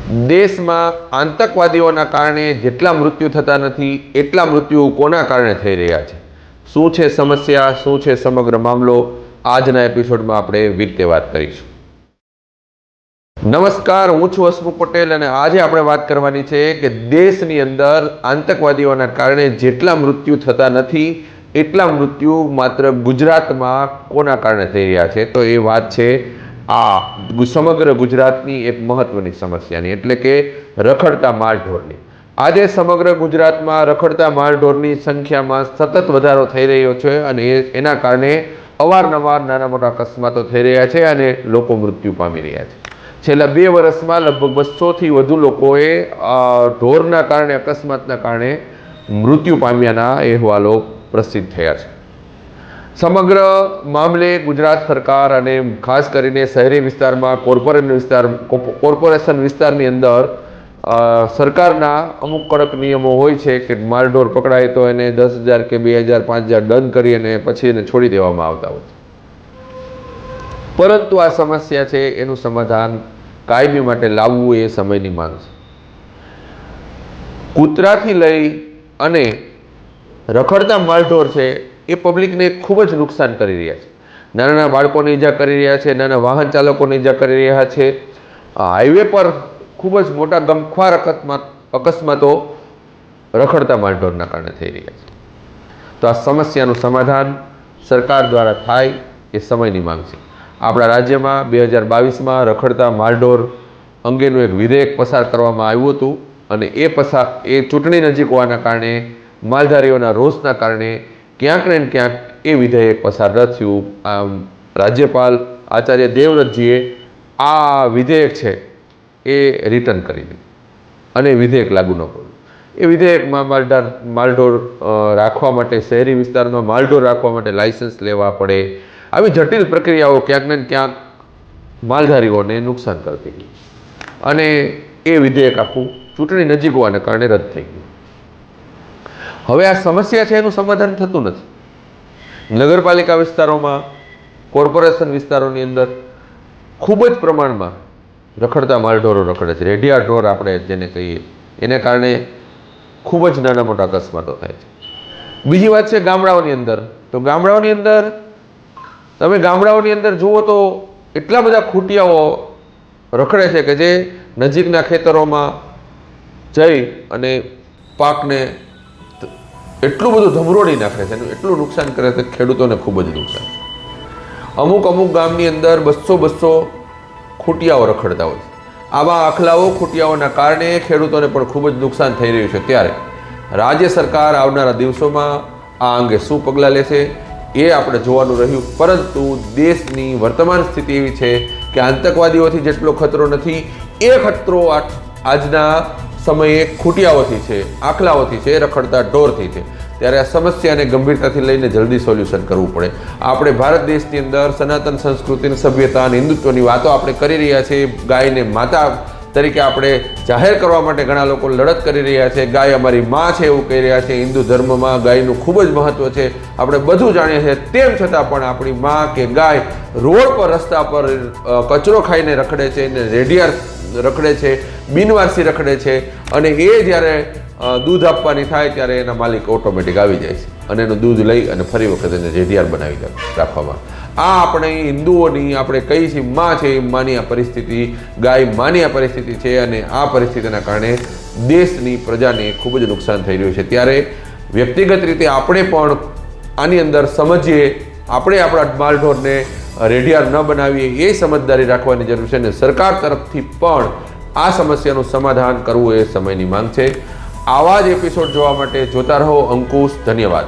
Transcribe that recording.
દેશમાં આતંકવાદીઓના કારણે જેટલા મૃત્યુ થતા નથી એટલા મૃત્યુ કોના કારણે થઈ રહ્યા છે? શું છે સમસ્યા, શું છે સમગ્ર મામલો? આજના એપિસોડમાં આપણે વિગતે વાત કરીશું. નમસ્કાર, હું છું હસમુખ પટેલ અને આજે આપણે વાત કરવાની છે કે દેશની અંદર આતંકવાદીઓના કારણે જેટલા મૃત્યુ થતા નથી એટલા મૃત્યુ માત્ર ગુજરાતમાં કોના કારણે થઈ રહ્યા છે. તો એ વાત છે આ સમગ્ર ગુજરાતની એક મહત્વની સમસ્યાની, એટલે કે રખડતા માલઢોરની. આજે સમગ્ર ગુજરાતમાં રખડતા માલઢોરની સંખ્યામાં સતત વધારો થઈ રહ્યો છે અને એના કારણે અવારનવાર નાના મોટા અકસ્માતો થઈ રહ્યા છે અને લોકો મૃત્યુ પામી રહ્યા છે. છેલ્લા 2 વર્ષમાં લગભગ 200થી વધુ લોકોએ ઢોરના કારણે, અકસ્માતના કારણે મૃત્યુ પામ્યાના અહેવાલો પ્રસિદ્ધ થયા છે. સમગ્ર મામલે ગુજરાત સરકાર અને ખાસ કરીને શહેરી વિસ્તારમાં, કોર્પોરેશન વિસ્તારની અંદર સરકારના અમુક કડક નિયમો હોય છે કે માલઢોર પકડાય તો એને 10,000 કે 2,000, 5,000 દંડ કરી અને પછી એને છોડી દેવામાં આવતા હોય છે. પરંતુ આ સમસ્યા છે એનું સમાધાન કાયમી માટે લાવવું એ સમયની માંગ છે. કૂતરાથી લઈ અને રખડતા માલઢોર છે એ પબ્લિકને ખૂબ જ નુકસાન કરી રહ્યા છે. નાના નાના બાળકોને ઈજા કરી રહ્યા છે, નાના વાહન ચાલકોને ઈજા કરી રહ્યા છે. હાઈવે પર ખૂબ જ મોટા ગમખ્વાર અકસ્માતો રખડતા માલઢોરના કારણે થઈ રહ્યા છે. તો આ સમસ્યાનું સમાધાન સરકાર દ્વારા થાય એ સમયની માંગ છે. આપણા રાજ્યમાં 2022માં રખડતા માલઢોર અંગેનું એક વિધેયક પસાર કરવામાં આવ્યું હતું અને એ ચૂંટણી નજીક હોવાના કારણે, માલધારીઓના રોષના કારણે ક્યાંક ને ક્યાંક એ વિધેયક પસાર ન થયું. રાજ્યપાલ આચાર્ય દેવવ્રતજીએ આ વિધેયક છે એ રિટર્ન કરી દીધું અને વિધેયક લાગુ ન કર્યું. એ વિધેયકમાં માલઢોર રાખવા માટે, શહેરી વિસ્તારમાં માલઢોર રાખવા માટે લાયસન્સ લેવા પડે, આવી જટિલ પ્રક્રિયાઓ ક્યાંક ને ક્યાંક માલધારીઓને નુકસાન કરતી ગઈ અને એ વિધેયક આખું ચૂંટણી નજીક હોવાના કારણે રદ થઈ ગયું. હવે આ સમસ્યા છે એનું સમાધાન થતું નથી. નગરપાલિકા વિસ્તારોમાં, કોર્પોરેશન વિસ્તારોની અંદર ખૂબ જ પ્રમાણમાં રખડતા માલઢોરો રખડે છે. રેઢિયા ઢોર આપણે જેને કહીએ, એને કારણે ખૂબ જ નાના મોટા અકસ્માતો થાય છે. બીજી વાત છે ગામડાઓની અંદર. તો ગામડાઓની અંદર જુઓ તો એટલા બધા ખૂટિયાઓ રખડે છે કે જે નજીકના ખેતરોમાં જઈ અને પાકને એટલું બધું ધમરોડી નાખે છે, એટલું નુકસાન કરે છે, ખેડૂતોને ખૂબ જ નુકસાન. અમુક ગામની અંદર 200 ખૂટિયાઓ રખડતા હોય છે. આવા આખલાઓ, ખૂટિયાઓના કારણે ખેડૂતોને પણ ખૂબ જ નુકસાન થઈ રહ્યું છે. ત્યારે રાજ્ય સરકાર આવનારા દિવસોમાં આ અંગે શું પગલાં લેશે એ આપણે જોવાનું રહ્યું. પરંતુ દેશની વર્તમાન સ્થિતિ એવી છે કે આતંકવાદીઓથી જેટલો ખતરો નથી એ ખતરો આજના સમયે ખૂટિયાઓથી છે, આખલાઓથી છે, રખડતા ઢોરથી છે. ત્યારે આ સમસ્યાને ગંભીરતાથી લઈને જલ્દી સોલ્યુશન કરવું પડે. આપણે ભારત દેશની અંદર સનાતન સંસ્કૃતિ, સભ્યતા અને હિન્દુત્વની વાતો આપણે કરી રહ્યા છીએ. ગાયને માતા તરીકે આપણે જાહેર કરવા માટે ઘણા લોકો લડત કરી રહ્યા છે. ગાય અમારી માં છે એવું કહી રહ્યા છે. હિન્દુ ધર્મમાં ગાયનું ખૂબ જ મહત્વ છે, આપણે બધું જાણીએ છીએ. તેમ છતાં પણ આપણી માં કે ગાય રોડ પર, રસ્તા પર કચરો ખાઈને રખડે છે, એને રેઢિયાર રખડે છે, બિનવારસી રખડે છે અને એ જ્યારે દૂધ આપવાની થાય ત્યારે એના માલિક ઓટોમેટિક આવી જાય છે અને એનું દૂધ લઈ અને ફરી વખત એને રેઢિયાર બનાવી રાખવામાં. આ આપણે હિન્દુઓની, આપણે કઈ છીએ માં છે એ માની આ પરિસ્થિતિ, ગાય માની આ પરિસ્થિતિ છે અને આ પરિસ્થિતિના કારણે દેશની પ્રજાને ખૂબ જ નુકસાન થઈ રહ્યું છે. ત્યારે વ્યક્તિગત રીતે આપણે પણ આની અંદર સમજીએ, આપણે આપણા માલઢોરને રેઢિયાર ન બનાવીએ એ સમજદારી રાખવાની જરૂર છે અને સરકાર તરફથી પણ આ સમસ્યાનું સમાધાન કરવું એ સમયની માંગ છે. આવા જ એપિસોડ જોવા માટે જોતા રહો અંકુશ. ધન્યવાદ.